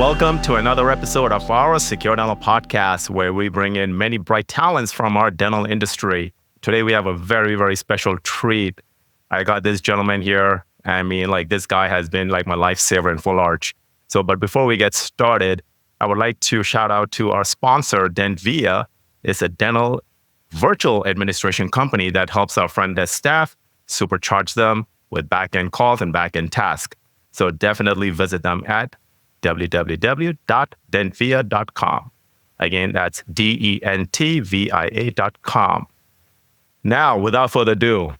Welcome to another episode of our Secure Dental Podcast, where we bring in many bright talents from our dental industry. Today, we have a very, very special treat. I got this gentleman here. This guy has been like my lifesaver in full arch. But before we get started, I would like to shout out to our sponsor, Dentvia. It's a dental virtual administration company that helps our front desk staff supercharge them with back-end calls and back-end tasks. So definitely visit them at www.dentvia.com. Again, that's DENTVIA.com. Now, without further ado,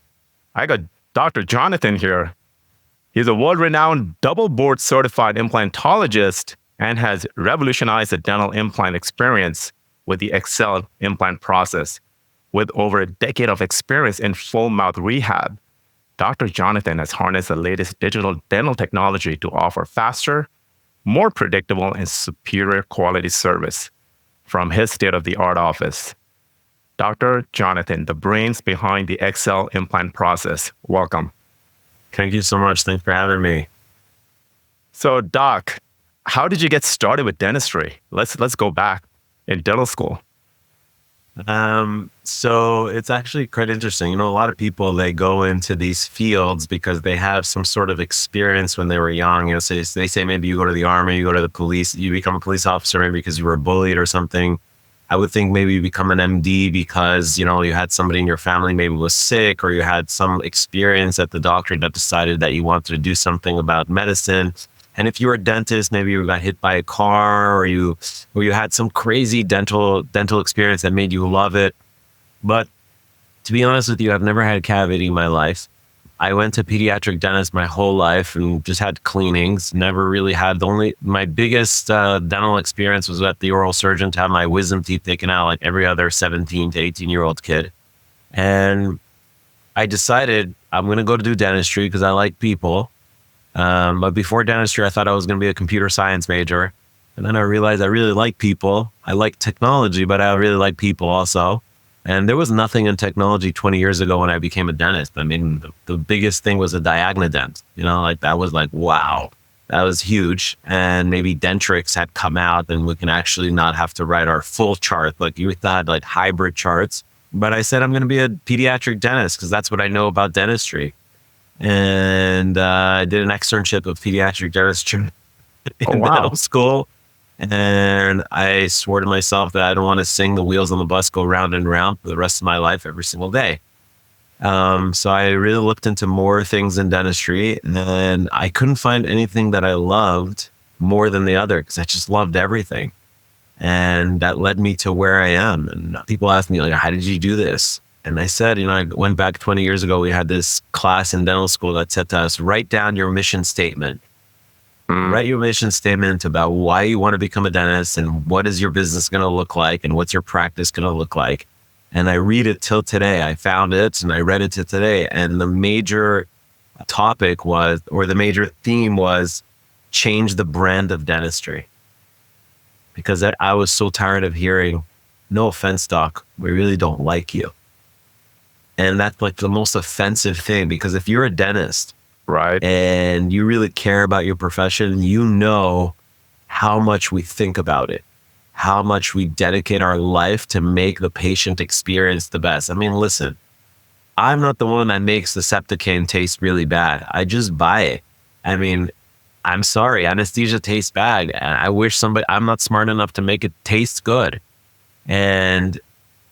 I got Dr. Jonathan here. He's a world-renowned double board certified implantologist and has revolutionized the dental implant experience with the XCell Implant Process. With over a decade of experience in full mouth rehab, Dr. Jonathan has harnessed the latest digital dental technology to offer faster, more predictable, and superior quality service from his state-of-the-art office. Dr. Jonathan, the brains behind the XCell Implant Process. Welcome. Thank you so much. Thanks for having me. So, Doc, how did you get started with dentistry? Let's go back in dental school. So it's actually quite interesting. You know, a lot of people, they go into these fields because they have some sort of experience when they were young. You know, so they say maybe you go to the army, you go to the police, you become a police officer maybe because you were bullied or something. I would think maybe you become an MD because, you know, you had somebody in your family maybe was sick, or you had some experience at the doctor that decided that you wanted to do something about medicine. And if you were a dentist, maybe you got hit by a car, or you had some crazy dental experience that made you love it. But to be honest with you, I've never had a cavity in my life. I went to pediatric dentist my whole life and just had cleanings. Never really had my biggest dental experience was at the oral surgeon to have my wisdom teeth taken out like every other 17 to 18-year-old kid. And I decided I'm going to go to do dentistry because I like people. But before dentistry, I thought I was going to be a computer science major. And then I realized I really like people. I like technology, but I really like people also. And there was nothing in technology 20 years ago when I became a dentist. I mean, the biggest thing was a Diagnodent. You know, like that was like, wow, that was huge. And maybe Dentrix had come out and we can actually not have to write our full chart. Like you thought, like hybrid charts. But I said, I'm going to be a pediatric dentist because that's what I know about dentistry. And I did an externship of pediatric dentistry in dental school. And I swore to myself that I don't want to sing the wheels on the bus go round and round for the rest of my life every single day. So I really looked into more things in dentistry, and I couldn't find anything that I loved more than the other because I just loved everything. And that led me to where I am. And people ask me, like, how did you do this? And I said, you know, I went back 20 years ago. We had this class in dental school that said to us, write down your mission statement. Write your mission statement about why you want to become a dentist and what is your business going to look like and what's your practice going to look like. And I read it till today. I found it and I read it till today. And the major topic was, or the major theme was, change the brand of dentistry. Because I was so tired of hearing, no offense, doc, we really don't like you. And that's like the most offensive thing, because if you're a dentist, right, and you really care about your profession, you know how much we think about it, how much we dedicate our life to make the patient experience the best. I mean, listen, I'm not the one that makes the Septicane taste really bad. I just buy it. I mean, I'm sorry, anesthesia tastes bad. And I wish I'm not smart enough to make it taste good. And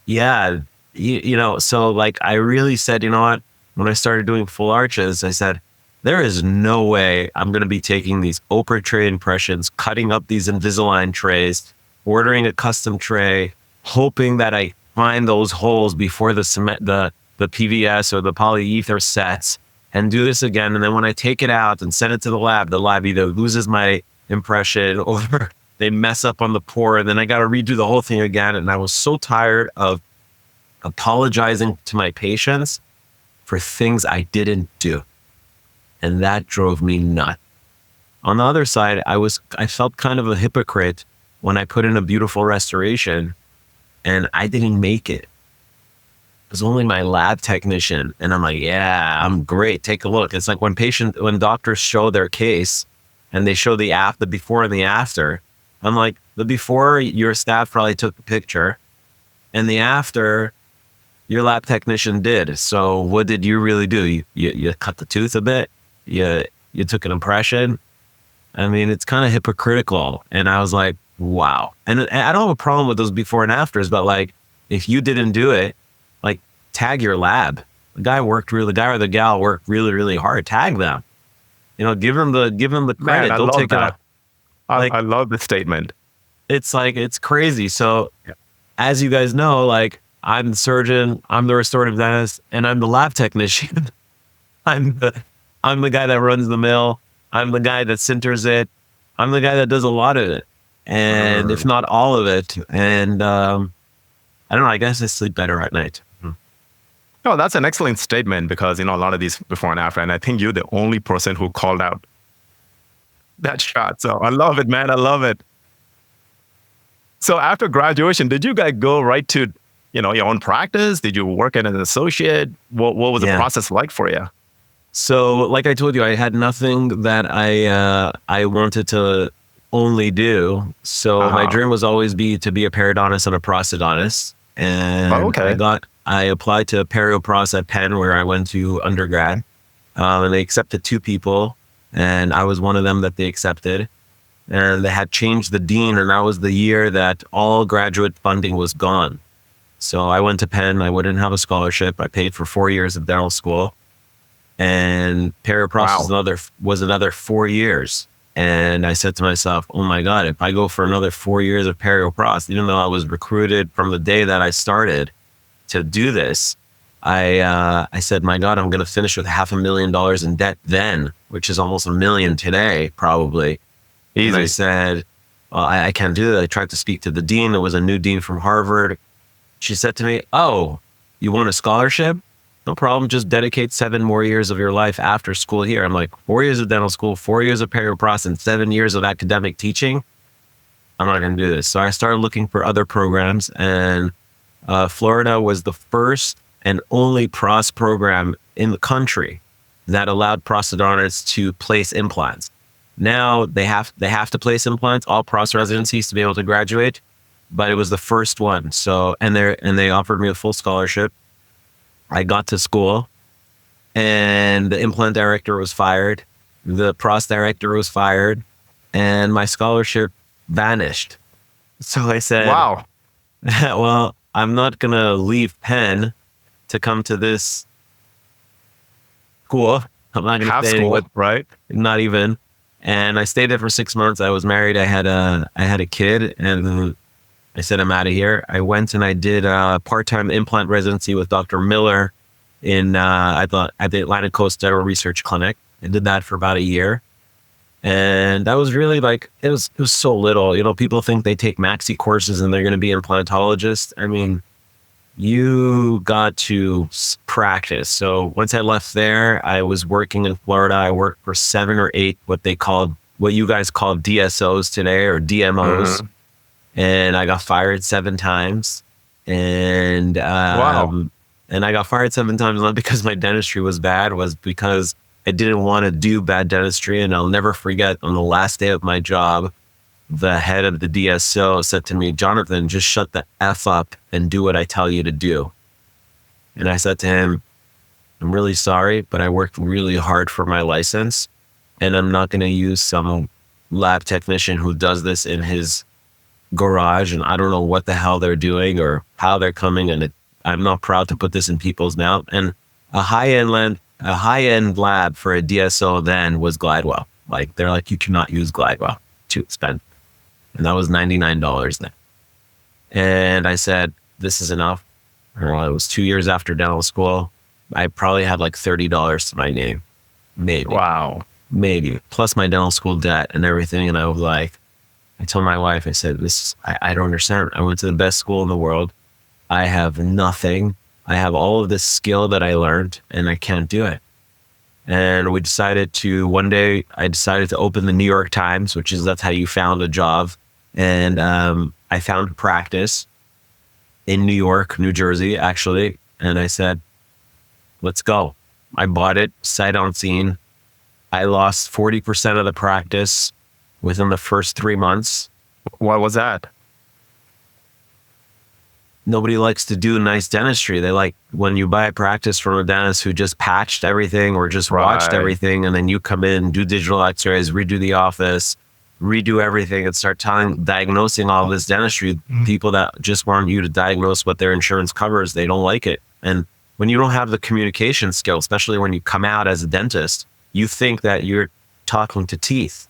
yeah, you know, so like I really said, you know what, when I started doing full arches, I said, there is no way I'm going to be taking these Oprah tray impressions, cutting up these Invisalign trays, ordering a custom tray, hoping that I find those holes before the cement, the PVS or the polyether sets, and do this again. And then when I take it out and send it to the lab either loses my impression or they mess up on the pour, and then I got to redo the whole thing again. And I was so tired of apologizing to my patients for things I didn't do. And that drove me nuts. On the other side, I felt kind of a hypocrite when I put in a beautiful restoration and I didn't make it. It was only my lab technician. And I'm like, yeah, I'm great. Take a look. It's like when doctors show their case and they show the before and the after. I'm like, the before, your staff probably took the picture, and the after, your lab technician did. So what did you really do? You cut the tooth a bit. You took an impression. I mean, it's kind of hypocritical. And I was like, wow. And I don't have a problem with those before and afters, but like, if you didn't do it, like, tag your lab. The guy or the gal worked really, really hard. Tag them. Give them the credit. Man, I They'll love take it that. up. Like, I love the statement. it's like, it's crazy. So as you guys know, like, I'm the surgeon, I'm the restorative dentist, and I'm the lab technician. I'm the guy that runs the mill. I'm the guy that sinters it. I'm the guy that does a lot of it, and if not all of it. And I don't know. I guess I sleep better at night. No, that's an excellent statement because, a lot of these before and after, and I think you're the only person who called out that shot. So I love it, man. I love it. So after graduation, did you guys go right to, your own practice? Did you work as an associate? What was the process like for you? So, like I told you, I had nothing that I wanted to only do. So my dream was always to be a periodontist and a prosthodontist. And I applied to perio-pros at Penn, where I went to undergrad. And they accepted 2 people, and I was one of them that they accepted. And they had changed the dean, and that was the year that all graduate funding was gone. So I went to Penn. I wouldn't have a scholarship. I paid for 4 years of dental school, and perio-pros was another 4 years. And I said to myself, oh my God, if I go for another 4 years of perio-pros, even though I was recruited from the day that I started to do this, I said, my God, I'm going to finish with $500,000 in debt then, which is almost $1 million today, probably. Easy. And I said, well, I can't do that. I tried to speak to the dean. There was a new dean from Harvard. She said to me, oh, you want a scholarship? No problem. Just dedicate 7 more years of your life after school here. I'm like, 4 years of dental school, 4 years of perio-pros, and 7 years of academic teaching. I'm not going to do this. So I started looking for other programs, and Florida was the first and only pros program in the country that allowed prosthodontists to place implants. Now they have to place implants, all pros residencies, to be able to graduate, but it was the first one. So and they offered me a full scholarship. I got to school, and the implant director was fired, the pros director was fired, and my scholarship vanished. So I said, wow, well, I'm not gonna leave Penn to come to this school. I'm not gonna stay school, right? Not even. And I stayed there for 6 months. I was married. I had a kid, and I said, I'm out of here. I went and I did a part-time implant residency with Dr. Miller at the Atlantic Coast Dental Research Clinic. I did that for about a year. And that was really like, it was so little. People think they take maxi courses and they're going to be implantologists. I mean, you got to practice. So once I left there, I was working in Florida. I worked for 7 or 8, what you guys call DSOs today, or DMOs. Mm-hmm. And I got fired 7 times. And wow. And I got fired 7 times, not because my dentistry was bad, was because I didn't want to do bad dentistry. And I'll never forget, on the last day of my job, the head of the DSO said to me, Jonathan, just shut the F up and do what I tell you to do. And I said to him, I'm really sorry, but I worked really hard for my license, and I'm not going to use some lab technician who does this in his garage, and I don't know what the hell they're doing or how they're coming, and I'm not proud to put this in people's mouth. And a high-end lab for a DSO then was Glidewell. Like, they're like, you cannot use Glidewell, too expensive. And that was $99 then. And I said, this is enough. Well, it was 2 years after dental school. I probably had like $30 to my name. Maybe. Wow. Maybe. Plus my dental school debt and everything. And I was like, I told my wife, I said, I don't understand. I went to the best school in the world. I have nothing. I have all of this skill that I learned, and I can't do it. And we decided to, one day I decided to open the New York Times, that's how you found a job. And I found a practice in New York, New Jersey, actually. And I said, let's go. I bought it, sight unseen. I lost 40% of the practice within the first 3 months. What was that? Nobody likes to do nice dentistry. They like when you buy a practice from a dentist who just patched everything or just watched Right. everything, and then you come in, do digital x-rays, redo the office, redo everything, and start diagnosing all this dentistry. People that just want you to diagnose what their insurance covers, they don't like it. And when you don't have the communication skill, especially when you come out as a dentist, you think that you're talking to teeth.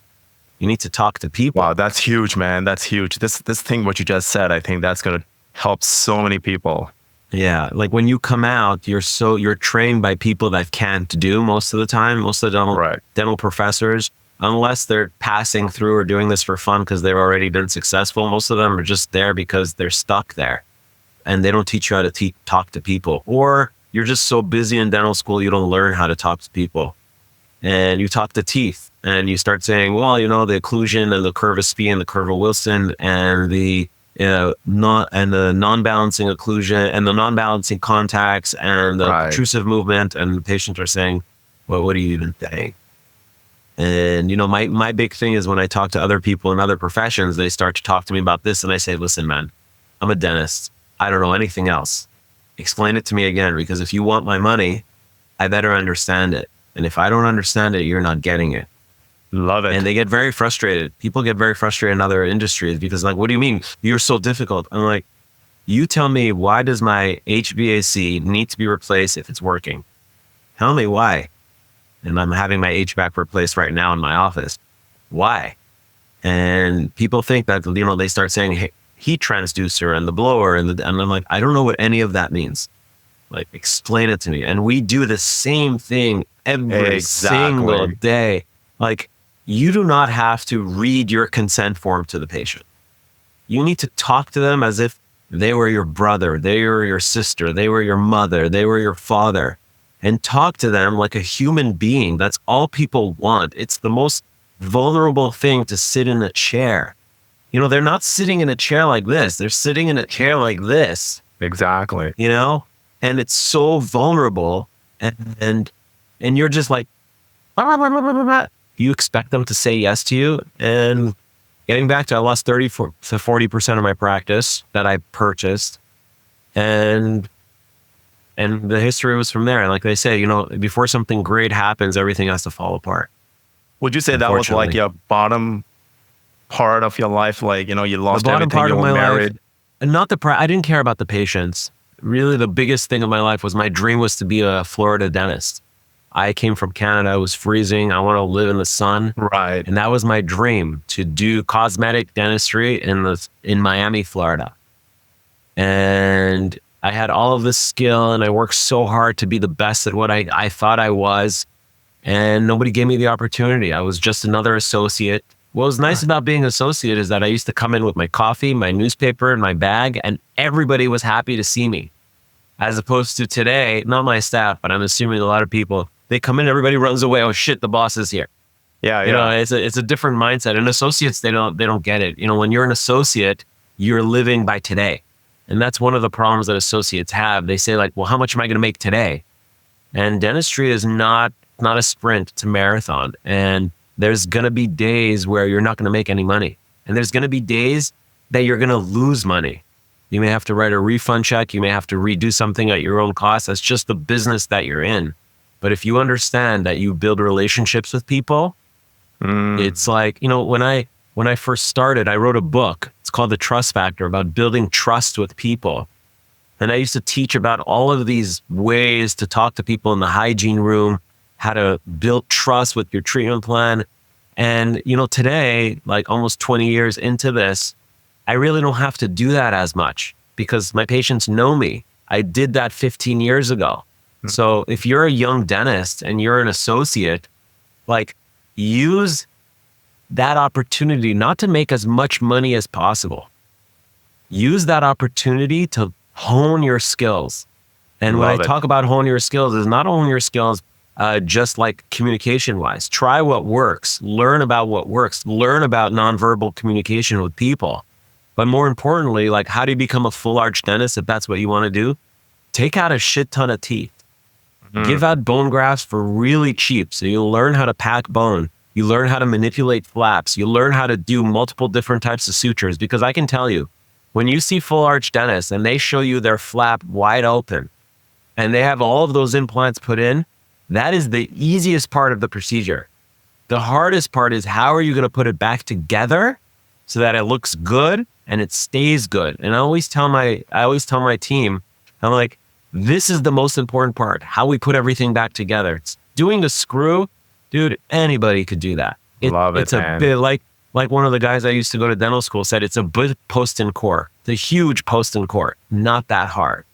You need to talk to people. Wow, that's huge, man. That's huge. This thing, what you just said, I think that's going to help so many people. Yeah, like when you come out, you're trained by people that can't do most of the time. Most of the dental professors, unless they're passing through or doing this for fun because they've already been successful, most of them are just there because they're stuck there, and they don't teach you how to talk to people. Or you're just so busy in dental school, you don't learn how to talk to people. And you talk to teeth, and you start saying, well, you know, the occlusion and the curva Spee and the curva Wilson and the non-balancing occlusion and the non-balancing contacts and the protrusive movement, and the patients are saying, well, what are you even saying? And you know, my big thing is when I talk to other people in other professions, they start to talk to me about this, and I say, listen, man, I'm a dentist. I don't know anything else. Explain it to me again, because if you want my money, I better understand it. And if I don't understand it, you're not getting it. Love it. And they get very frustrated. People get very frustrated in other industries because, like, what do you mean you're so difficult? I'm like, you tell me, why does my HVAC need to be replaced if it's working? Tell me why. And I'm having my HVAC replaced right now in my office. Why? And people think that, you know, they start saying, hey, heat transducer and the blower and I'm like, I don't know what any of that means. Like, explain it to me. And we do the same thing every single day. Like, you do not have to read your consent form to the patient. You need to talk to them as if they were your brother, they were your sister, they were your mother, they were your father, and talk to them like a human being. That's all people want. It's the most vulnerable thing to sit in a chair. You know, they're not sitting in a chair like this. They're sitting in a chair like this. Exactly. You know? And it's so vulnerable, and you're just like, you expect them to say yes to you. And getting back to, I lost 30 to 40% of my practice that I purchased, and the history was from there. Like they say, you know, before something great happens, everything has to fall apart. Would you say that was like your bottom part of your life? Like, you know, you lost everything, you were married. And not I didn't care about the patients. Really, the biggest thing in my life was my dream was to be a Florida dentist. I came from Canada. It was freezing. I want to live in the sun. Right. And that was my dream, to do cosmetic dentistry in Miami, Florida. And I had all of this skill, and I worked so hard to be the best at what I thought I was. And nobody gave me the opportunity. I was just another associate. What was nice about being an associate is that I used to come in with my coffee, my newspaper, and my bag, and everybody was happy to see me. As opposed to today, not my staff, but I'm assuming a lot of people, they come in, everybody runs away. Oh shit, the boss is here. Yeah, you know, it's a different mindset. And associates, they don't get it. You know, when you're an associate, you're living by today, and that's one of the problems that associates have. They say like, well, how much am I going to make today? And dentistry is not a sprint; it's a marathon. And there's going to be days where you're not going to make any money, and there's going to be days that you're going to lose money. You may have to write a refund check. You may have to redo something at your own cost. That's just the business that you're in. But if you understand that you build relationships with people, it's like, you know, when I first started, I wrote a book. It's called The Trust Factor, about building trust with people. And I used to teach about all of these ways to talk to people in the hygiene room, how to build trust with your treatment plan. And, you know, today, like almost 20 years into this, I really don't have to do that as much because my patients know me. I did that 15 years ago. So if you're a young dentist and you're an associate, like, use that opportunity not to make as much money as possible. Use that opportunity to hone your skills. And when I talk about hone your skills, is not hone your skills just like communication wise. Try what works, learn about what works, learn about nonverbal communication with people. But more importantly, like, how do you become a full arch dentist if that's what you want to do? Take out a shit ton of teeth. give out bone grafts for really cheap. So you learn how to pack bone. You learn how to manipulate flaps. You learn how to do multiple different types of sutures. Because I can tell you, when you see full arch dentists and they show you their flap wide open and they have all of those implants put in, that is the easiest part of the procedure. The hardest part is how are you going to put it back together so that it looks good and it stays good. And I always tell my team, I'm like, this is the most important part, how we put everything back together. It's doing the screw, dude, anybody could do that. Love it, it's a bit like one of the guys I used to go to dental school said, it's a big post and core. It's a huge post and core, not that hard.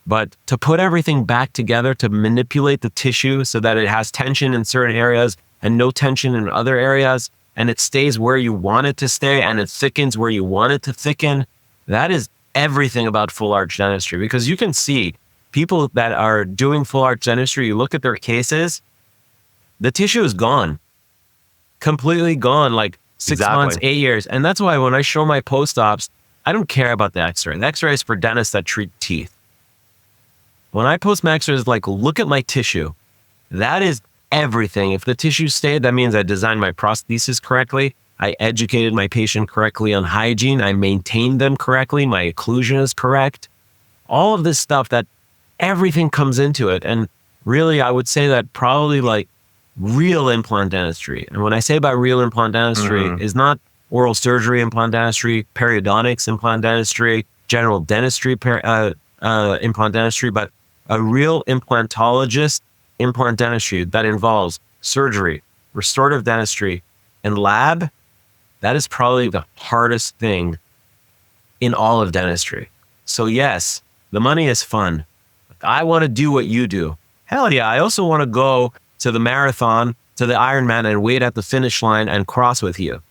But to put everything back together, to manipulate the tissue so that it has tension in certain areas and no tension in other areas, and it stays where you want it to stay and it thickens where you want it to thicken, that is everything about full arch dentistry. Because you can see people that are doing full arch dentistry, you look at their cases, the tissue is gone, completely gone, like 6 months, 8 years. And that's why when I show my post-ops, I don't care about the x-ray. The x-ray is for dentists that treat teeth. When I post my x-rays, like, look at my tissue. That is everything. If the tissue stayed, that means I designed my prosthesis correctly. I educated my patient correctly on hygiene. I maintained them correctly. My occlusion is correct. All of this stuff, that everything comes into it. And really, I would say that probably like real implant dentistry. And when I say about real implant dentistry, is not oral surgery implant dentistry, periodontics implant dentistry, general dentistry implant dentistry, but a real implantologist implant dentistry that involves surgery, restorative dentistry, and lab. That is probably the hardest thing in all of dentistry. So yes, the money is fun. I want to do what you do. Hell yeah, I also want to go to the marathon, to the Ironman, and wait at the finish line and cross with you.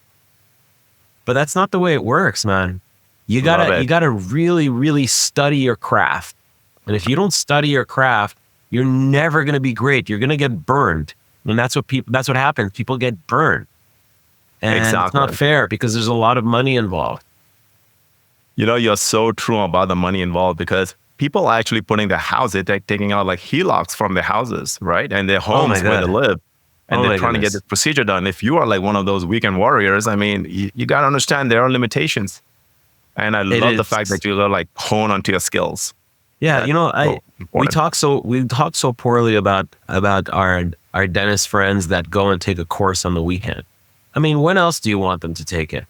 But that's not the way it works, man. You gotta really, really study your craft. And if you don't study your craft, you're never gonna be great. You're gonna get burned. And that's what happens. People get burned. And It's not fair because there's a lot of money involved. You know, you're so true about the money involved because people are actually putting their houses, they're taking out like HELOCs from their houses, right? And their homes where they live. And they're trying to get this procedure done. If you are like one of those weekend warriors, I mean, you got to understand there are limitations. And I love the fact that you like hone onto your skills. Yeah, you know, we talk so poorly about our dentist friends that go and take a course on the weekend. I mean, when else do you want them to take it?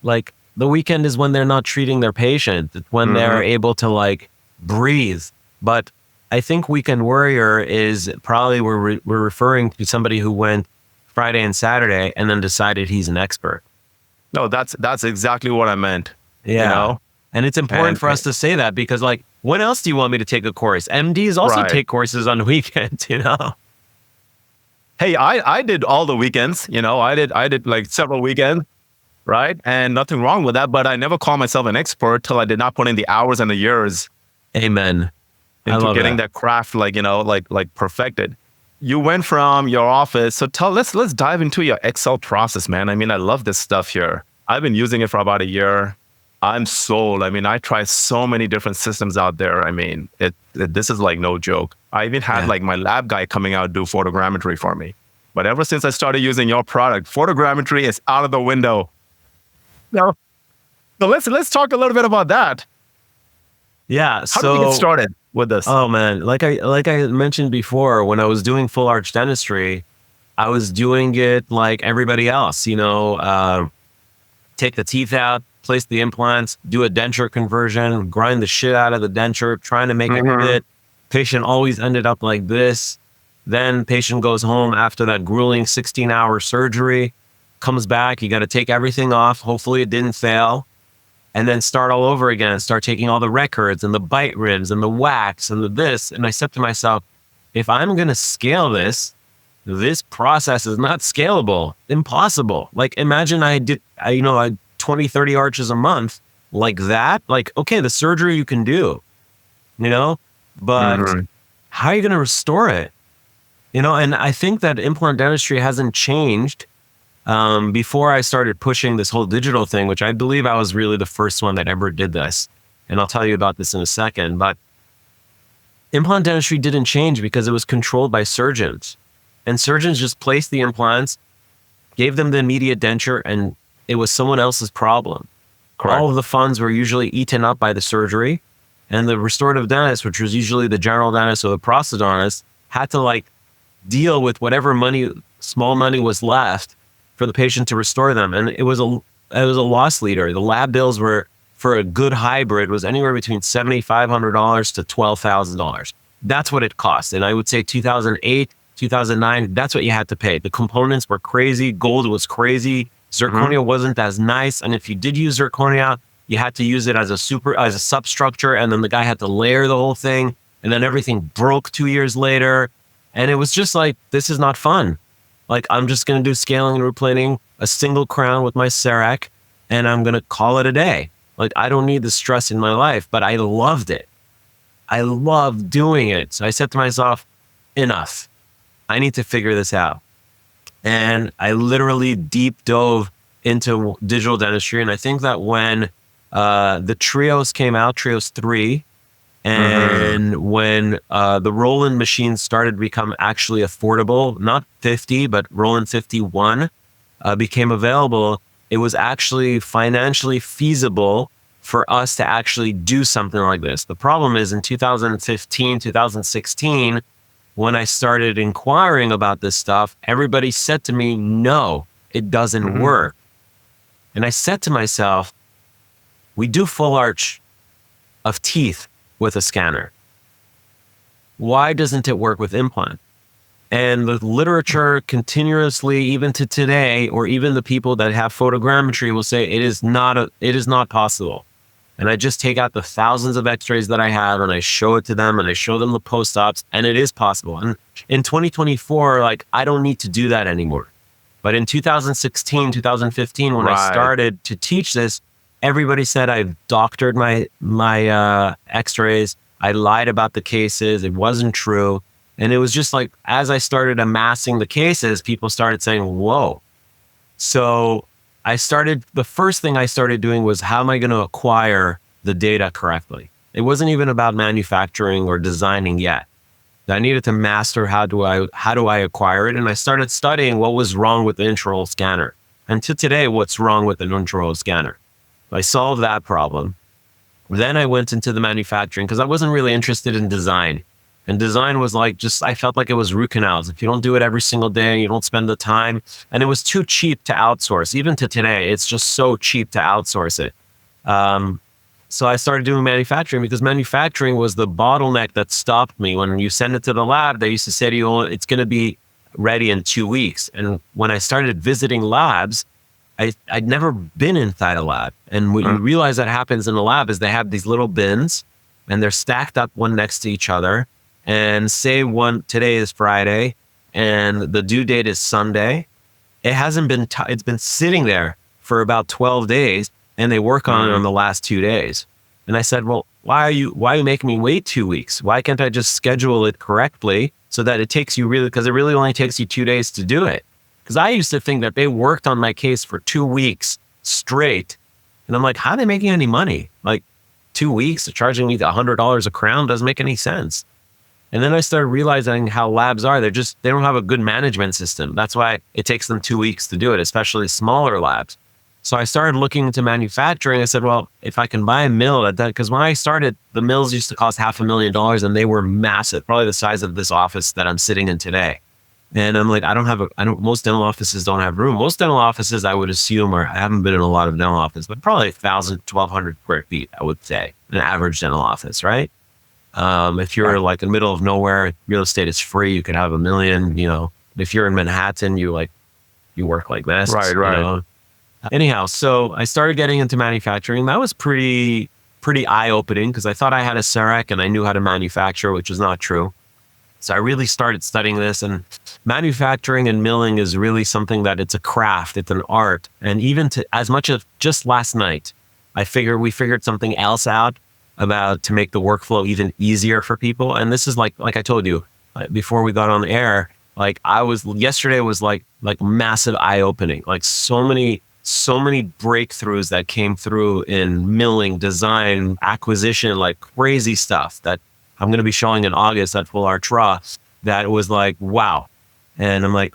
Like, the weekend is when they're not treating their patient, when they're able to like breathe. But I think weekend warrior is probably we're referring to somebody who went Friday and Saturday and then decided he's an expert. No, that's exactly what I meant. Yeah. You know? And it's important for us to say that because like, when else do you want me to take a course? MDs also take courses on weekends, you know? Hey, I did all the weekends, you know, I did like several weekends, right? And nothing wrong with that, but I never called myself an expert till I did not put in the hours and the years. Amen. Into getting that craft, like, you know, like perfected. You went from your office. So let's dive into your XCell process, man. I mean, I love this stuff here. I've been using it for about a year. I'm sold. I mean, I try so many different systems out there. I mean, this is like no joke. I even had like my lab guy coming out do photogrammetry for me. But ever since I started using your product, photogrammetry is out of the window. No. So let's talk a little bit about that. Yeah. How did you get started with this? Oh man, like I mentioned before, when I was doing full arch dentistry, I was doing it like everybody else. You know, take the teeth out, place the implants, do a denture conversion, grind the shit out of the denture, trying to make it fit. Patient always ended up like this. Then patient goes home after that grueling 16-hour surgery, comes back. You got to take everything off. Hopefully it didn't fail. And then start all over again and start taking all the records and the bite ribs and the wax and the this. And I said to myself, if I'm going to scale this process is not scalable, impossible. Like imagine I did 20, 30 arches a month like that. Like, okay, the surgery you can do, you know, but how are you going to restore it? You know, and I think that implant dentistry hasn't changed before I started pushing this whole digital thing, which I believe I was really the first one that ever did this. And I'll tell you about this in a second. But implant dentistry didn't change because it was controlled by surgeons. And surgeons just placed the implants, gave them the immediate denture, and it was someone else's problem. Correct. All of the funds were usually eaten up by the surgery, and the restorative dentist, which was usually the general dentist or the prosthodontist, had to like deal with whatever money, small money was left for the patient to restore them. And it was a loss leader. The lab bills were, for a good hybrid, was anywhere between $7,500 to $12,000. That's what it cost. And I would say 2008, 2009, that's what you had to pay. The components were crazy. Gold was crazy. Zirconia wasn't as nice. And if you did use zirconia, you had to use it as a substructure. And then the guy had to layer the whole thing. And then everything broke 2 years later. And it was just like, this is not fun. Like, I'm just going to do scaling and replating a single crown with my CEREC, and I'm going to call it a day. Like, I don't need the stress in my life, but I loved it. I loved doing it. So I said to myself, enough. I need to figure this out. And I literally deep dove into digital dentistry. And I think that when the Trios came out, Trios 3, and when the Roland machines started to become actually affordable, not 50, but Roland 51 became available, it was actually financially feasible for us to actually do something like this. The problem is in 2015, 2016, when I started inquiring about this stuff, everybody said to me, no, it doesn't work. And I said to myself, we do full arch of teeth with a scanner. Why doesn't it work with implant? And the literature continuously, even to today, or even the people that have photogrammetry will say it is not possible. And I just take out the thousands of x-rays that I have and I show it to them and I show them the post-ops, and it is possible. And in 2024, like, I don't need to do that anymore. But in 2016, 2015, when I started to teach this, everybody said I've doctored my x-rays. I lied about the cases. It wasn't true. And it was just like, as I started amassing the cases, people started saying, whoa. So the first thing I started doing was, how am I going to acquire the data correctly? It wasn't even about manufacturing or designing yet. I needed to master how do I acquire it? And I started studying what was wrong with the intraoral scanner. And to today, what's wrong with the intraoral scanner? I solved that problem. Then I went into the manufacturing because I wasn't really interested in design. And design was like, I felt like it was root canals. If you don't do it every single day, you don't spend the time. And it was too cheap to outsource. Even to today, it's just so cheap to outsource it. So I started doing manufacturing because manufacturing was the bottleneck that stopped me. When you send it to the lab, they used to say to you, it's going to be ready in 2 weeks. And when I started visiting labs, I'd never been inside a lab. And what you realize that happens in a lab is they have these little bins and they're stacked up one next to each other. And say today is Friday and the due date is Sunday. It hasn't been, it's been sitting there for about 12 days and they work on it on the last 2 days. And I said, well, why are you making me wait 2 weeks? Why can't I just schedule it correctly so that it takes you because it really only takes you 2 days to do it. Because I used to think that they worked on my case for 2 weeks straight. And I'm like, how are they making any money? Like 2 weeks, they're charging me $100 a crown, doesn't make any sense. And then I started realizing how labs are. They don't have a good management system. That's why it takes them 2 weeks to do it, especially smaller labs. So I started looking into manufacturing. I said, well, if I can buy a mill at that, because when I started, the mills used to cost $500,000 and they were massive, probably the size of this office that I'm sitting in today. And I'm like, most dental offices don't have room. Most dental offices, I would assume, I haven't been in a lot of dental offices, but probably 1,000, 1,200 square feet, I would say, an average dental office, right? If you're like in the middle of nowhere, real estate is free. You can have $1 million, if you're in Manhattan, you work like this. Right. Anyhow, so I started getting into manufacturing. That was pretty eye-opening because I thought I had a CEREC and I knew how to manufacture, which is not true. So I really started studying this, and manufacturing and milling is really something that it's a craft, it's an art. And even as much as just last night, we figured something else out about to make the workflow even easier for people. And this is like I told you before we got on the air, like yesterday was like massive eye-opening, like so many breakthroughs that came through in milling, design, acquisition, like crazy stuff that I'm going to be showing in August at Full Arch Raw, that was like, wow. And I'm like,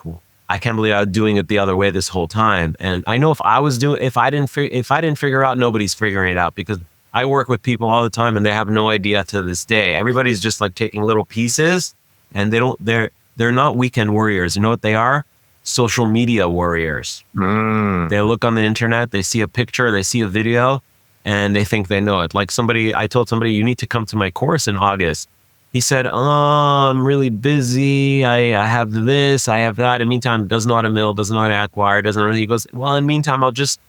I can't believe I was doing it the other way this whole time. And I know if I didn't figure out, nobody's figuring it out, because I work with people all the time and they have no idea to this day. Everybody's just like taking little pieces, and they're not weekend warriors. You know what they are? Social media warriors. They look on the internet, they see a picture, they see a video, and they think they know it. Like I told somebody, you need to come to my course in August. He said, oh, I'm really busy. I have this, I have that. In the meantime, doesn't know how to mill, doesn't know how to acquire, doesn't really. He goes, well, in the meantime, I'll just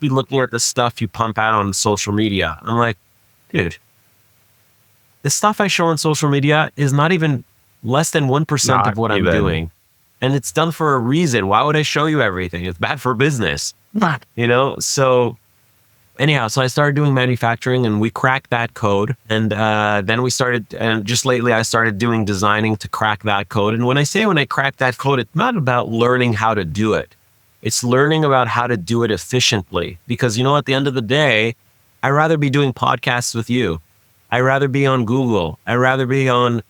be looking at the stuff you pump out on social media. I'm like, dude, the stuff I show on social media is not even less than 1% of what I'm doing. And it's done for a reason. Why would I show you everything? It's bad for business. You know? So anyhow, so I started doing manufacturing, and we cracked that code. And then we started, and just lately I started doing designing to crack that code. And when I cracked that code, it's not about learning how to do it. It's learning about how to do it efficiently. Because, you know, at the end of the day, I'd rather be doing podcasts with you. I'd rather be on Google. I'd rather be on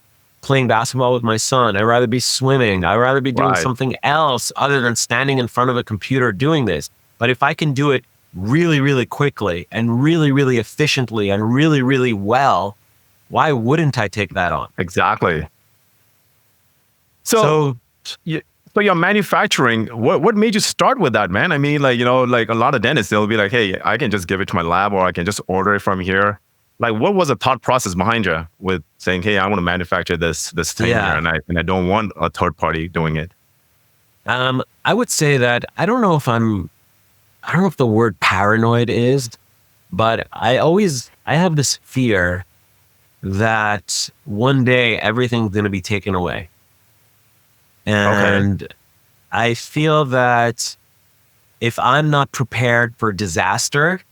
playing basketball with my son. I'd rather be swimming. I'd rather be doing something else other than standing in front of a computer doing this. But if I can do it really, really quickly and really, really efficiently and really, really well, why wouldn't I take that on? Exactly. So your manufacturing, what made you start with that, man? I mean, like, you know, like a lot of dentists, they'll be like, hey, I can just give it to my lab, or I can just order it from here. Like, what was the thought process behind you with saying, hey, I want to manufacture this thing here, and I don't want a third party doing it? I would say that I don't know if the word paranoid is, but I have this fear that one day everything's going to be taken away. And I feel that if I'm not prepared for disaster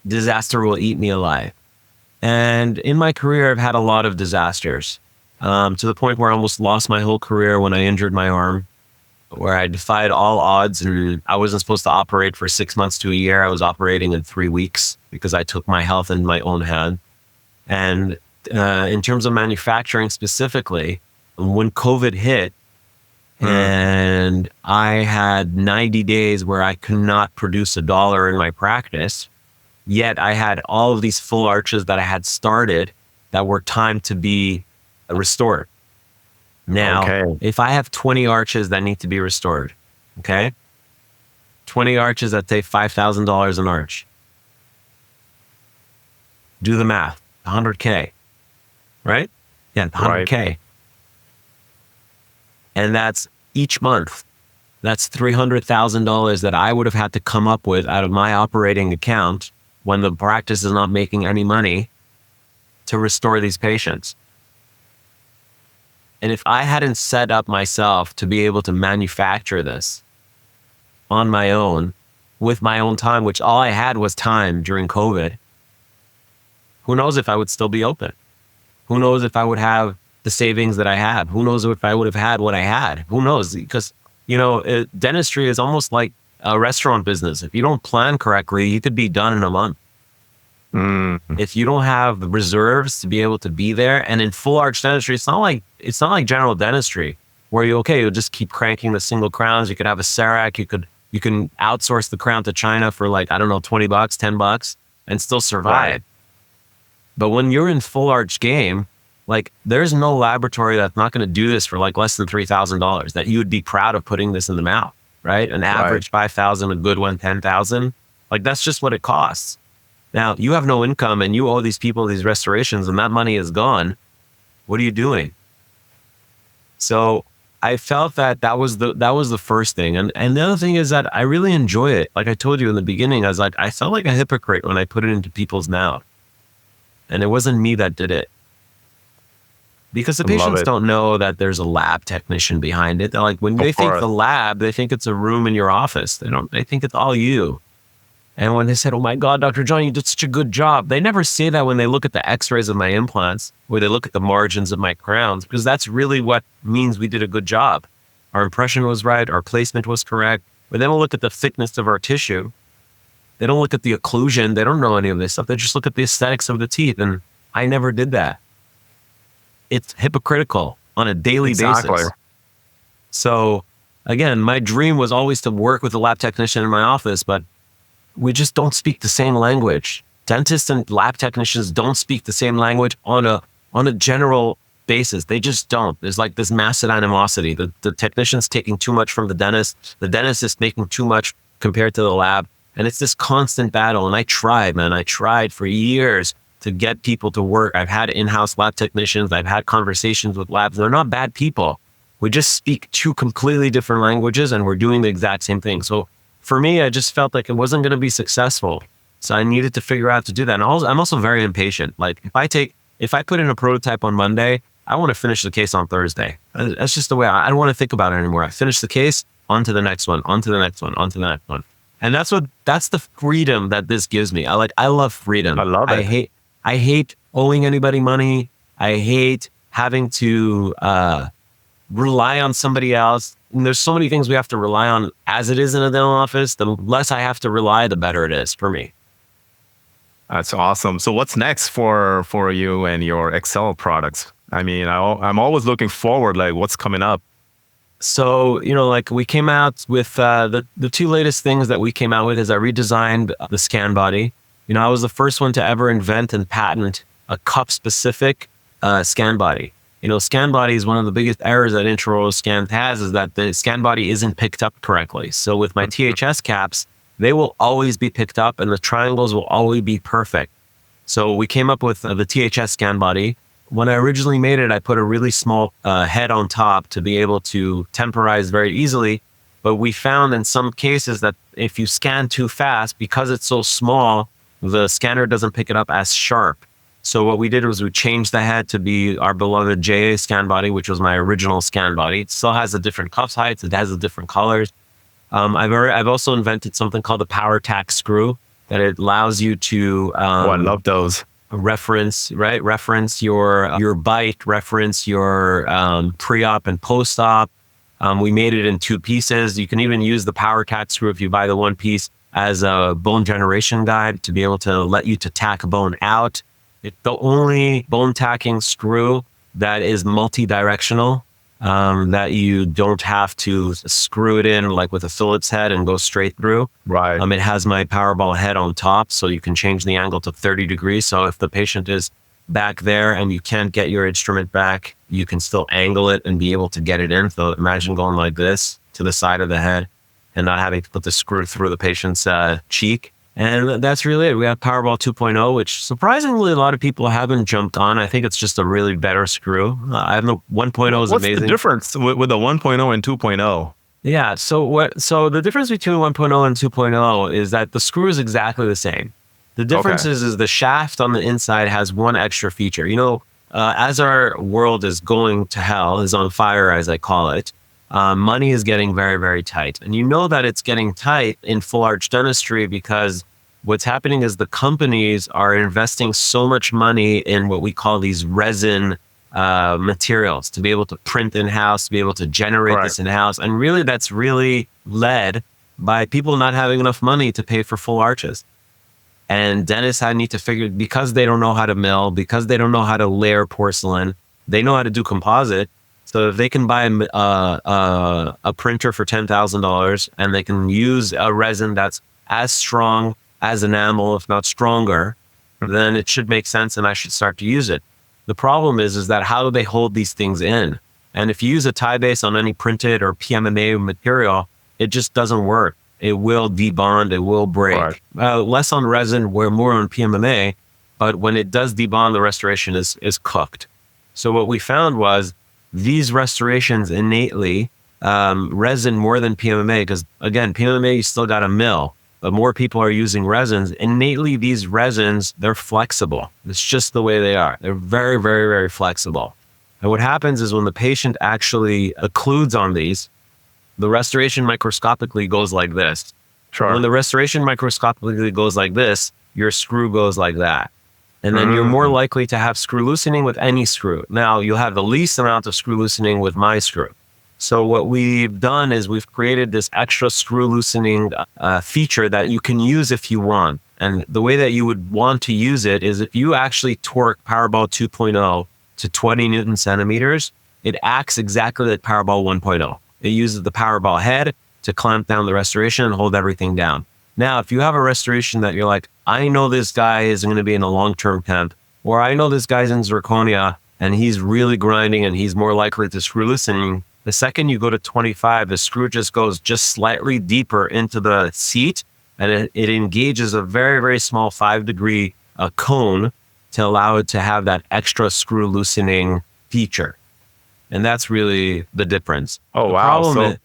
will eat me alive. And in my career, I've had a lot of disasters, to the point where I almost lost my whole career when I injured my arm, where I defied all odds, and I wasn't supposed to operate for 6 months to a year. I was operating in 3 weeks because I took my health in my own hand. And in terms of manufacturing specifically, when COVID hit, and I had 90 days where I could not produce $1 in my practice, yet I had all of these full arches that I had started that were timed to be restored. Now, if I have 20 arches that need to be restored, 20 arches that take $5,000 an arch. Do the math, $100K, right? Yeah, $100K. Right. And that's each month. That's $300,000 that I would have had to come up with out of my operating account when the practice is not making any money to restore these patients. And if I hadn't set up myself to be able to manufacture this on my own, with my own time, which all I had was time during COVID, who knows if I would still be open? Who knows if I would have the savings that I had? Who knows if I would have had what I had? Who knows? Because, you know, dentistry is almost like a restaurant business. If you don't plan correctly, you could be done in a month. If you don't have the reserves to be able to be there, and in full arch dentistry, it's not like general dentistry where you'll just keep cranking the single crowns. You could have a CEREC. You can outsource the crown to China for like, I don't know, $20, $10 and still survive. Right. But when you're in full arch game, like there's no laboratory that's not going to do this for like less than $3,000 that you would be proud of putting this in the mouth, right? An average 5,000, a good one, 10,000. Like that's just what it costs. Now you have no income and you owe these people these restorations and that money is gone. What are you doing? So I felt that was the first thing. And the other thing is that I really enjoy it. Like I told you in the beginning, I felt like a hypocrite when I put it into people's mouth. And it wasn't me that did it. Because the patients don't know that there's a lab technician behind it. They're like, when they think the lab, they think it's a room in your office. They think it's all you. And when they said, oh my God, Dr. John, you did such a good job. They never say that when they look at the x-rays of my implants, or they look at the margins of my crowns, because that's really what means we did a good job. Our impression was right. Our placement was correct. But they don't look at the thickness of our tissue. They don't look at the occlusion. They don't know any of this stuff. They just look at the aesthetics of the teeth. And I never did that. it's hypocritical on a daily Exactly. basis. So again, my dream was always to work with a lab technician in my office, but we just don't speak the same language. Dentists and lab technicians don't speak the same language on a general basis. They just don't. There's like this massive animosity. The technician's taking too much from the dentist. The dentist is making too much compared to the lab. And it's this constant battle. And I tried, man. I tried for years to get people to work. I've had in-house lab technicians. I've had conversations with labs. They're not bad people. We just speak two completely different languages and we're doing the exact same thing. So for me, I just felt like it wasn't going to be successful. So I needed to figure out to do that. And I'm also very impatient. Like if I put in a prototype on Monday, I want to finish the case on Thursday. That's just the way I don't want to think about it anymore. I finish the case, on to the next one, on to the next one, on to the next one. And that's the freedom that this gives me. I love freedom. I love it. I hate owing anybody money. I hate having to rely on somebody else. And there's so many things we have to rely on as it is in a dental office. The less I have to rely, the better it is for me. That's awesome. So what's next for you and your XCell products? I mean, I'm always looking forward, like what's coming up. So, like we came out with the two latest things that we came out with is I redesigned the scan body. I was the first one to ever invent and patent a cup-specific scan body. Scan body is one of the biggest errors that intraoral scan has is that the scan body isn't picked up correctly. So with my THS caps, they will always be picked up and the triangles will always be perfect. So we came up with the THS scan body. When I originally made it, I put a really small head on top to be able to temporize very easily. But we found in some cases that if you scan too fast, because it's so small, the scanner doesn't pick it up as sharp. So what we did was we changed the head to be our beloved JA scan body, which was my original scan body. It still has a different cuff heights. It has the different colors. I've also invented something called the power tack screw that it allows you to. I love those. Reference your bite, reference your pre-op and post-op. We made it in two pieces. You can even use the power tack screw if you buy the one piece as a bone generation guide to be able to let you to tack a bone out. It's the only bone tacking screw that is multi-directional, that you don't have to screw it in like with a Phillips head and go straight through. Right. It has my Powerball head on top, so you can change the angle to 30 degrees. So if the patient is back there and you can't get your instrument back, you can still angle it and be able to get it in. So imagine going like this to the side of the head and not having to put the screw through the patient's cheek. And that's really it. We have Powerball 2.0, which surprisingly a lot of people haven't jumped on. I think it's just a really better screw. I have no 1.0 is What's amazing. What's the difference with the 1.0 and 2.0? Yeah. So the difference between 1.0 and 2.0 is that the screw is exactly the same. The difference is the shaft on the inside has one extra feature. As our world is going to hell, is on fire, as I call it, money is getting very, very tight. And that it's getting tight in full arch dentistry because what's happening is the companies are investing so much money in what we call these resin materials to be able to print in-house, to be able to generate this in-house. And really, that's really led by people not having enough money to pay for full arches. And dentists need to figure, because they don't know how to mill, because they don't know how to layer porcelain, they know how to do composite. So if they can buy a printer for $10,000 and they can use a resin that's as strong as enamel, if not stronger, then it should make sense and I should start to use it. The problem is that how do they hold these things in? And if you use a tie base on any printed or PMMA material, it just doesn't work. It will debond, it will break. Less on resin, we're more on PMMA, but when it does debond, the restoration is cooked. So what we found was these restorations innately, resin more than PMMA, because again, PMMA, you still got a mill, but more people are using resins. Innately, these resins, they're flexible. It's just the way they are. They're very, very, very flexible. And what happens is when the patient actually occludes on these, the restoration microscopically goes like this. Sure. When the restoration microscopically goes like this, your screw goes like that. And then you're more likely to have screw loosening with any screw. Now, you'll have the least amount of screw loosening with my screw. So what we've done is we've created this extra screw loosening feature that you can use if you want. And the way that you would want to use it is if you actually torque Powerball 2.0 to 20 Newton centimeters, it acts exactly like Powerball 1.0. It uses the Powerball head to clamp down the restoration and hold everything down. Now, if you have a restoration that you're like, I know this guy is going to be in a long-term temp, or I know this guy's in zirconia and he's really grinding and he's more likely to screw loosening, the second you go to 25, the screw just goes just slightly deeper into the seat, and it engages a very, very small 5-degree cone to allow it to have that extra screw loosening feature. And that's really the difference. Oh, the wow.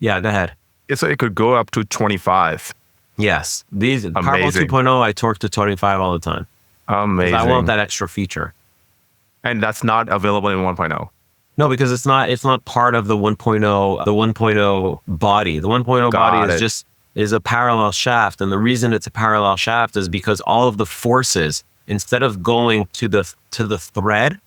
Yeah, go ahead. So it could go up to 25. Yes. Powerball 2.0, I torque to 25 all the time. Amazing. I want that extra feature. And that's not available in 1.0. No, because it's not part of the 1.0 body. The 1.0 body is a parallel shaft. And the reason it's a parallel shaft is because all of the forces, instead of going to the thread,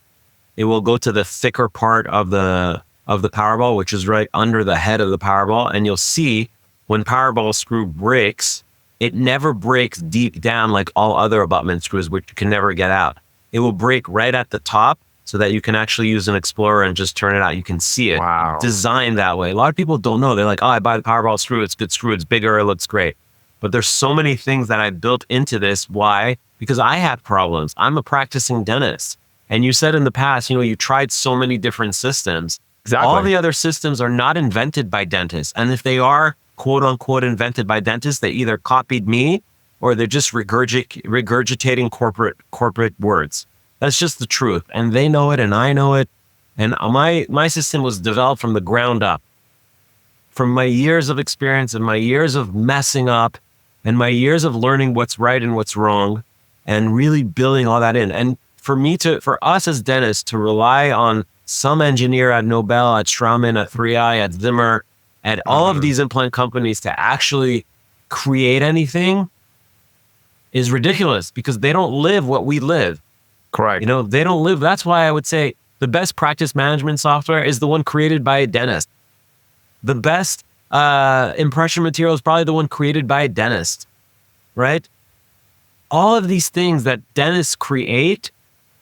it will go to the thicker part of the Powerball, which is right under the head of the Powerball. And you'll see when Powerball screw breaks, it never breaks deep down like all other abutment screws, which you can never get out. It will break right at the top so that you can actually use an Explorer and just turn it out. You can see it. Wow. Designed that way. A lot of people don't know. They're like, oh, I buy the Powerball screw. It's a good screw. It's bigger. It looks great. But there's so many things that I built into this. Why? Because I had problems. I'm a practicing dentist. And you said in the past, you tried so many different systems. Exactly. All the other systems are not invented by dentists. And if they are, quote unquote, invented by dentists, they either copied me or they're just regurgitating corporate words. That's just the truth. And they know it and I know it. And my system was developed from the ground up. From my years of experience and my years of messing up and my years of learning what's right and what's wrong and really building all that in. And for us as dentists to rely on some engineer at Noel, at Straumann, at 3i, at Zimmer, at all of these implant companies to actually create anything is ridiculous because they don't live what we live. Correct. They don't live. That's why I would say the best practice management software is the one created by a dentist. The best impression material is probably the one created by a dentist, right? All of these things that dentists create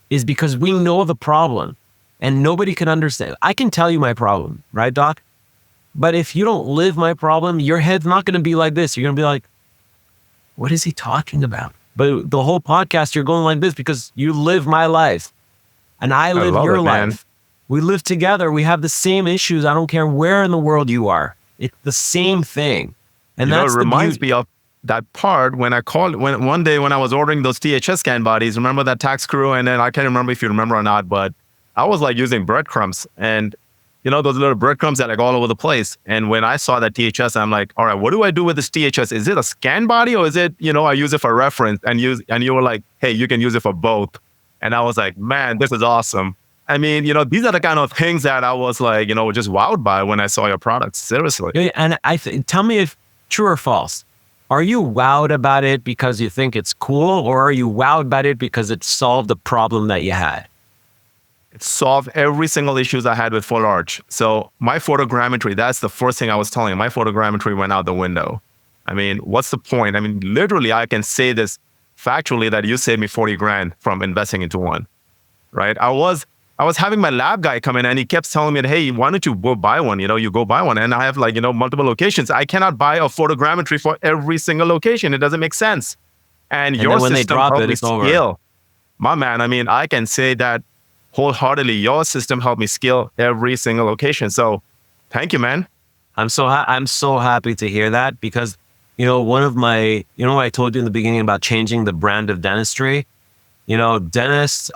is because we know the problem and nobody can understand. I can tell you my problem, right, Doc? But if you don't live my problem, your head's not going to be like this. You're going to be like, what is he talking about? But the whole podcast, you're going like this because you live my life and I live your life. Man. We live together. We have the same issues. I don't care where in the world you are. It's the same thing. And it reminds me of that part when one day when I was ordering those THS scan bodies, remember that tack screw? And then I can't remember if you remember or not, but I was like using breadcrumbs and those little breadcrumbs that are all over the place. And when I saw that THS, I'm like, all right, what do I do with this THS? Is it a scan body or is it, I use it for reference and you were like, hey, you can use it for both. And I was like, man, this is awesome. I mean, these are the kind of things that I was like, just wowed by when I saw your products. Seriously. And tell me if true or false. Are you wowed about it because you think it's cool or are you wowed about it because it solved the problem that you had? It solved every single issues I had with full arch. So my photogrammetry, that's the first thing I was telling you. My photogrammetry went out the window. I mean, what's the point? I mean, literally, I can say this factually that you saved me 40 grand from investing into one, right? I was having my lab guy come in and he kept telling me, hey, why don't you go buy one? You go buy one. And I have multiple locations. I cannot buy a photogrammetry for every single location. It doesn't make sense. And your when system they drop helped it, me it's over. scale. My man, I mean, I can say that wholeheartedly, your system helped me scale every single location. So thank you, man. I'm so happy to hear that because, one of my, what I told you in the beginning about changing the brand of dentistry, dentists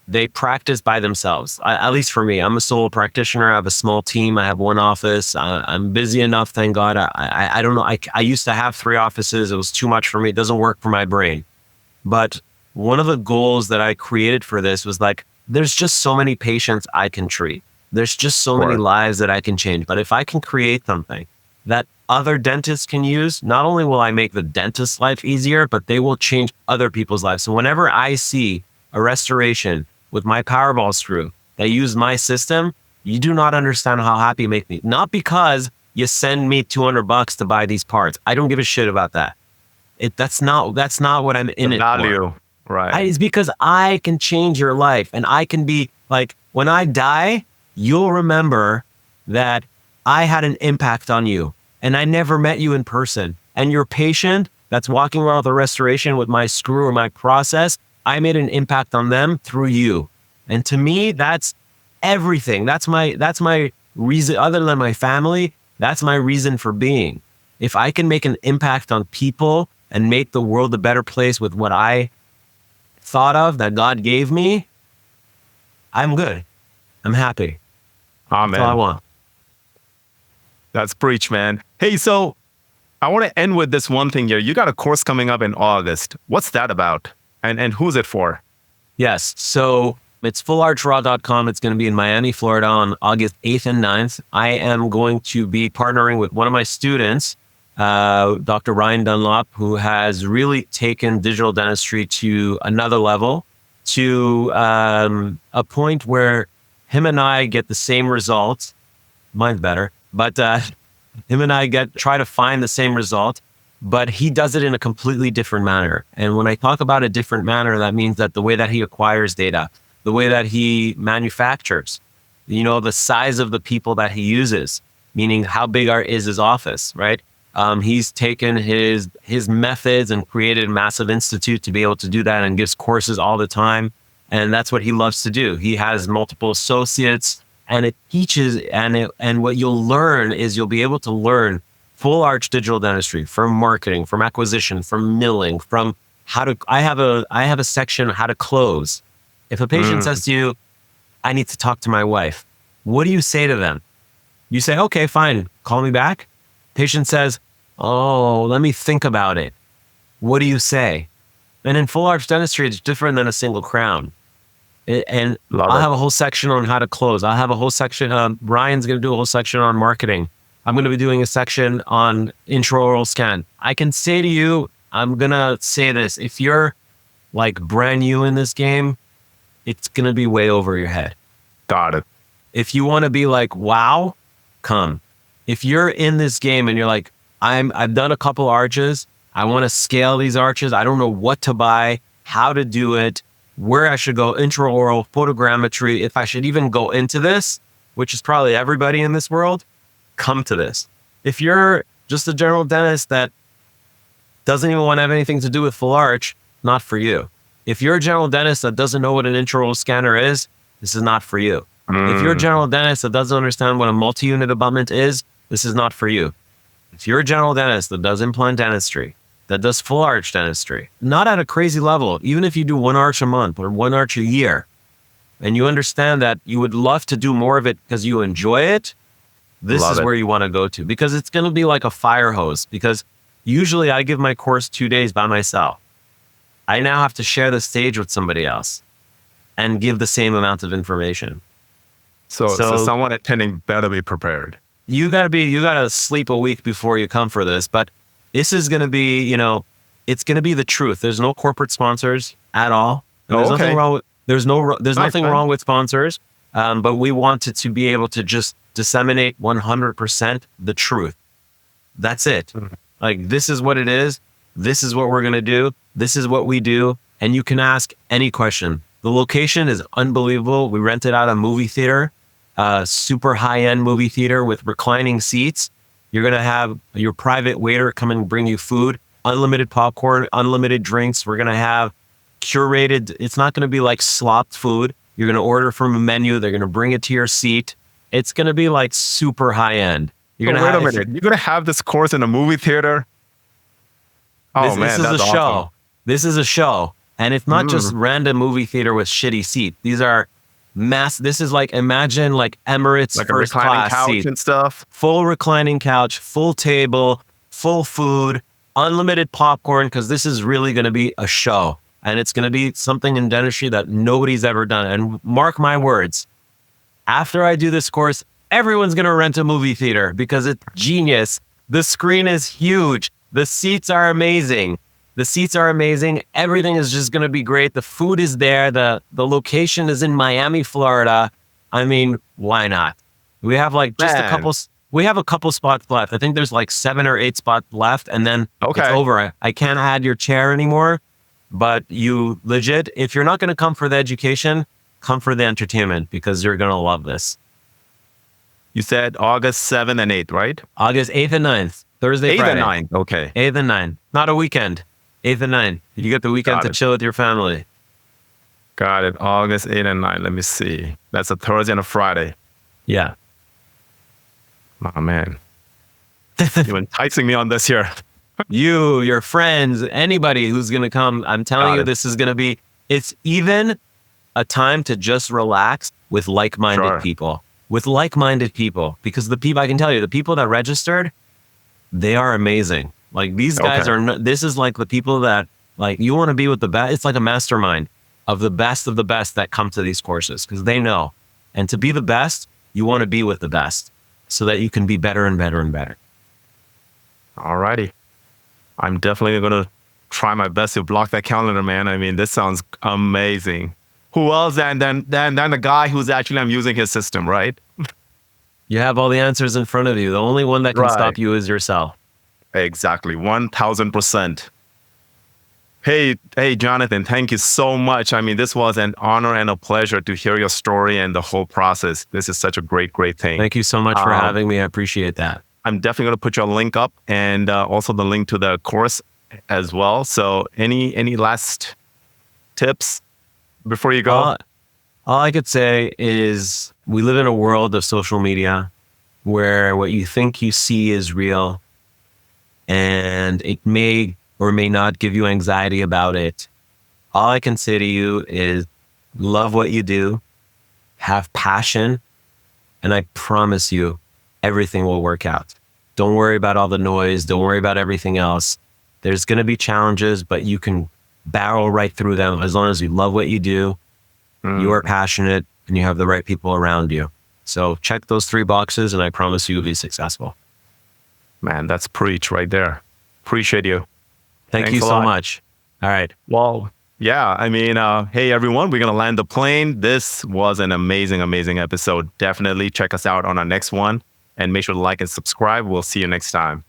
they practice by themselves. At least for me, I'm a solo practitioner. I have a small team. I have one office. I'm busy enough. Thank God. I don't know. I used to have 3 offices. It was too much for me. It doesn't work for my brain. But one of the goals that I created for this was like, there's just so many patients I can treat. There's just so many lives that I can change. But if I can create something that other dentists can use, not only will I make the dentist's life easier, but they will change other people's lives. So whenever I see a restoration with my Powerball screw that use my system, you do not understand how happy it makes me. Not because you send me $200 to buy these parts. I don't give a shit about that. That's not what I'm in it for. Right. It's because I can change your life, and I can be like, when I die, you'll remember that I had an impact on you and I never met you in person. And your patient that's walking around with a restoration with my screw or my process, I made an impact on them through you. And to me, that's everything. That's my reason, other than my family, that's my reason for being. If I can make an impact on people and make the world a better place with what I thought of that God gave me, I'm good. I'm happy. That's all I Amen. want. That's preach, man. Hey, so I want to end with this one thing here. You got a course coming up in August. What's that about? And who's it for? Yes. So it's fullarchraw.com. It's going to be in Miami, Florida on August 8th and 9th. I am going to be partnering with one of my students, Dr. Ryan Dunlop, who has really taken digital dentistry to another level, to a point where him and I get the same results. Mine's better, but him and I try to find the same result, but he does it in a completely different manner. And when I talk about a different manner, that means that the way that he acquires data, the way that he manufactures, the size of the people that he uses, meaning how big is his office, right? He's taken his methods and created a massive institute to be able to do that, and gives courses all the time. And that's what he loves to do. He has multiple associates, and it teaches, and what you'll learn is you'll be able to learn full arch digital dentistry, from marketing, from acquisition, from milling, from how to, I have a section on how to close. If a patient says to you, I need to talk to my wife, what do you say to them? You say, okay, fine, call me back. Patient says, oh, let me think about it. What do you say? And in full arch dentistry, it's different than a single crown. And I'll have a whole section on how to close. I'll have a whole section. Ryan's going to do a whole section on marketing. I'm going to be doing a section on intraoral scan. I can say to you, I'm going to say this. If you're like brand new in this game, it's going to be way over your head. Got it. If you want to be like, wow, come. If you're in this game and you're like, I've done a couple arches, I want to scale these arches, I don't know what to buy, how to do it, where I should go, intraoral, photogrammetry, if I should even go into this, which is probably everybody in this world, come to this. If you're just a general dentist that doesn't even want to have anything to do with full arch, not for you. If you're a general dentist that doesn't know what an intraoral scanner is, this is not for you. If you're a general dentist that doesn't understand what a multi-unit abutment is, this is not for you. If you're a general dentist that does implant dentistry, that does full arch dentistry, not at a crazy level, even if you do one arch a month or one arch a year, and you understand that you would love to do more of it because you enjoy it, this is where you want to go to, because it's going to be like a fire hose. Because usually I give my course 2 days by myself. I now have to share the stage with somebody else and give the same amount of information. So someone attending better be prepared. You gotta sleep a week before you come for this, but this is gonna be, it's gonna be the truth. There's no corporate sponsors at all. There's nothing wrong with, there's nothing wrong with sponsors. But we wanted to be able to just disseminate 100% the truth. That's it. Like, this is what it is. This is what we're gonna do. This is what we do. And you can ask any question. The location is unbelievable. We rented out a movie theater, super high-end movie theater with reclining seats. You're going to have your private waiter come and bring you food, unlimited popcorn, unlimited drinks. We're going to have curated. It's not going to be like slopped food. You're going to order from a menu. They're going to bring it to your seat. It's going to be like super high-end. Wait a minute. You're going to have this course in a movie theater? Oh, this is a show. Awesome. This is a show. And it's not just random movie theater with shitty seat. These are this is like, imagine like Emirates like first a reclining class couch seat. And stuff. Full reclining couch, full table, full food, unlimited popcorn, because this is really going to be a show. And it's going to be something in dentistry that nobody's ever done. And mark my words, after I do this course, everyone's going to rent a movie theater because it's genius. The screen is huge. The seats are amazing. Everything is just going to be great. The food is there. The location is in Miami, Florida. I mean, why not? We have like just a couple spots left. I think there's like 7 or 8 spots left, and then it's over. I can't add your chair anymore. But you legit, if you're not going to come for the education, come for the entertainment because you're going to love this. You said August 7th and 8th, right? August 8th and 9th, Thursday, 8th Friday. and 9th. Okay. 8th and 9th. Not a weekend. 8th and 9th. You get the weekend Got to it. chill with your family. Got it. August 8th and 9th. Let me see. That's a Thursday and a Friday. Yeah. Oh, man. You're enticing me on this here. You, your friends, anybody who's going to come, I'm telling Got you, it. this is going to be, it's even a time to just relax with like-minded Sure. people. With like-minded people. Because the people, I can tell you, the people that registered, they are amazing. Like these guys Okay. are, this is like the people that, like, you want to be with the best. It's like a mastermind of the best that come to these courses because they know. And to be the best, you want to be with the best so that you can be better and better and better. All righty. I'm definitely going to try my best to block that calendar, man. I mean, this sounds amazing. Who else than the guy who's actually I'm using his system, right? You have all the answers in front of you. The only one that can Right. stop you is yourself. Exactly. 1000%. Hey, Jonathan, thank you so much. I mean, this was an honor and a pleasure to hear your story and the whole process. This is such a great thing. Thank you so much for having me. I appreciate that. I'm definitely going to put your link up and also the link to the course as well. So any last tips before you go? All I could say is we live in a world of social media where what you think you see is real and it may or may not give you anxiety about it. All I can say to you is love what you do, have passion, and I promise you everything will work out. Don't worry about all the noise. Don't worry about everything else. There's going to be challenges, but you can barrel right through them as long as you love what you do, you are passionate, and you have the right people around you. So check those 3 boxes, and I promise you will be successful. Man, that's preach right there. Appreciate you. Thank Thanks you a so lot. much. All right. Well, yeah, I mean, hey, everyone, we're going to land the plane. This was an amazing episode. Definitely check us out on our next one and make sure to like and subscribe. We'll see you next time.